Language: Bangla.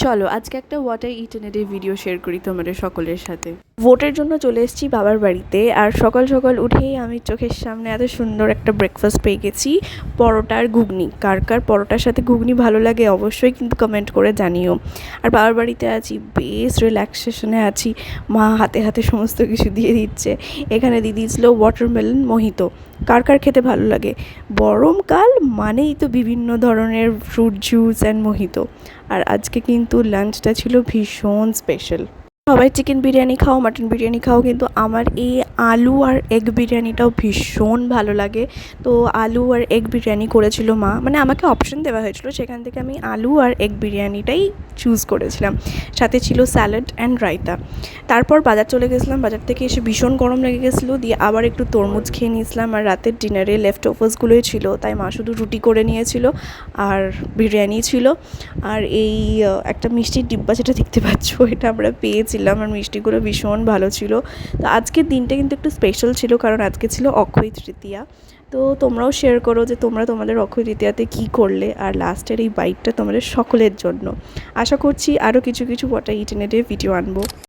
চলো আজকে একটা what I eat N a day video share করি তোমাদের সকলের সাথে। ভোটের জন্য চলে এসেছি বাবার বাড়িতে, আর সকাল সকাল উঠেই আমি চোখের সামনে এত সুন্দর একটা ব্রেকফাস্ট পেয়ে গেছি, পরোটা আর ঘুগনি। কার কার পরোটার সাথে ঘুগনি ভালো লাগে অবশ্যই কিন্তু কমেন্ট করে জানিও। আর বাবার বাড়িতে আছি, বেশ রিল্যাক্সেশনে আছি, মা হাতে হাতে সমস্ত কিছু দিয়ে দিচ্ছে। এখানে দিয়ে দিয়েছিল ওয়াটারমেলন মোহিতো। কার কার খেতে ভালো লাগে? গরমকাল মানেই তো বিভিন্ন ধরনের ফ্রুট জুস অ্যান্ড মোহিতো। আর আজকে কিন্তু লাঞ্চটা ছিল ভীষণ স্পেশাল। সবাই চিকেন বিরিয়ানি খাও, মাটন বিরিয়ানি খাও, কিন্তু আমার এই আলু আর এগ বিরিয়ানিটাও ভীষণ ভালো লাগে। তো আলু আর এগ বিরিয়ানি করেছিল মা, মানে আমাকে অপশন দেওয়া হয়েছিল, সেখান থেকে আমি আলু আর এগ বিরিয়ানিটাই চুজ করেছিলাম। সাথে ছিল স্যালাড অ্যান্ড রায়তা। তারপর বাজার চলে গেছিলাম, বাজার থেকে এসে ভীষণ গরম লেগে গেছিলো, দিয়ে আবার একটু তরমুজ খেয়ে নিয়েছিলাম। আর রাতের ডিনারে লেফট ওভার্সগুলোই ছিল, তাই মা শুধু রুটি করে নিয়েছিল আর বিরিয়ানি ছিল। আর এই একটা মিষ্টির ডিব্বা যেটা দেখতে পাচ্ছ, এটা আমরা পেয়েছিলাম, আর মিষ্টিগুলো ভীষণ ভালো ছিল। তো আজকের দিনটা কিন্তু একটু স্পেশাল ছিল, কারণ আজকে ছিল অক্ষয় তৃতীয়া। তো তোমরাও শেয়ার করো যে তোমরা তোমাদের অক্ষয় তৃতীয়াতে কী করলে। আর লাস্টের এই বাইটটা তোমাদের সকলের জন্য। আশা করছি আরও কিছু what I eat N a day video আনবো।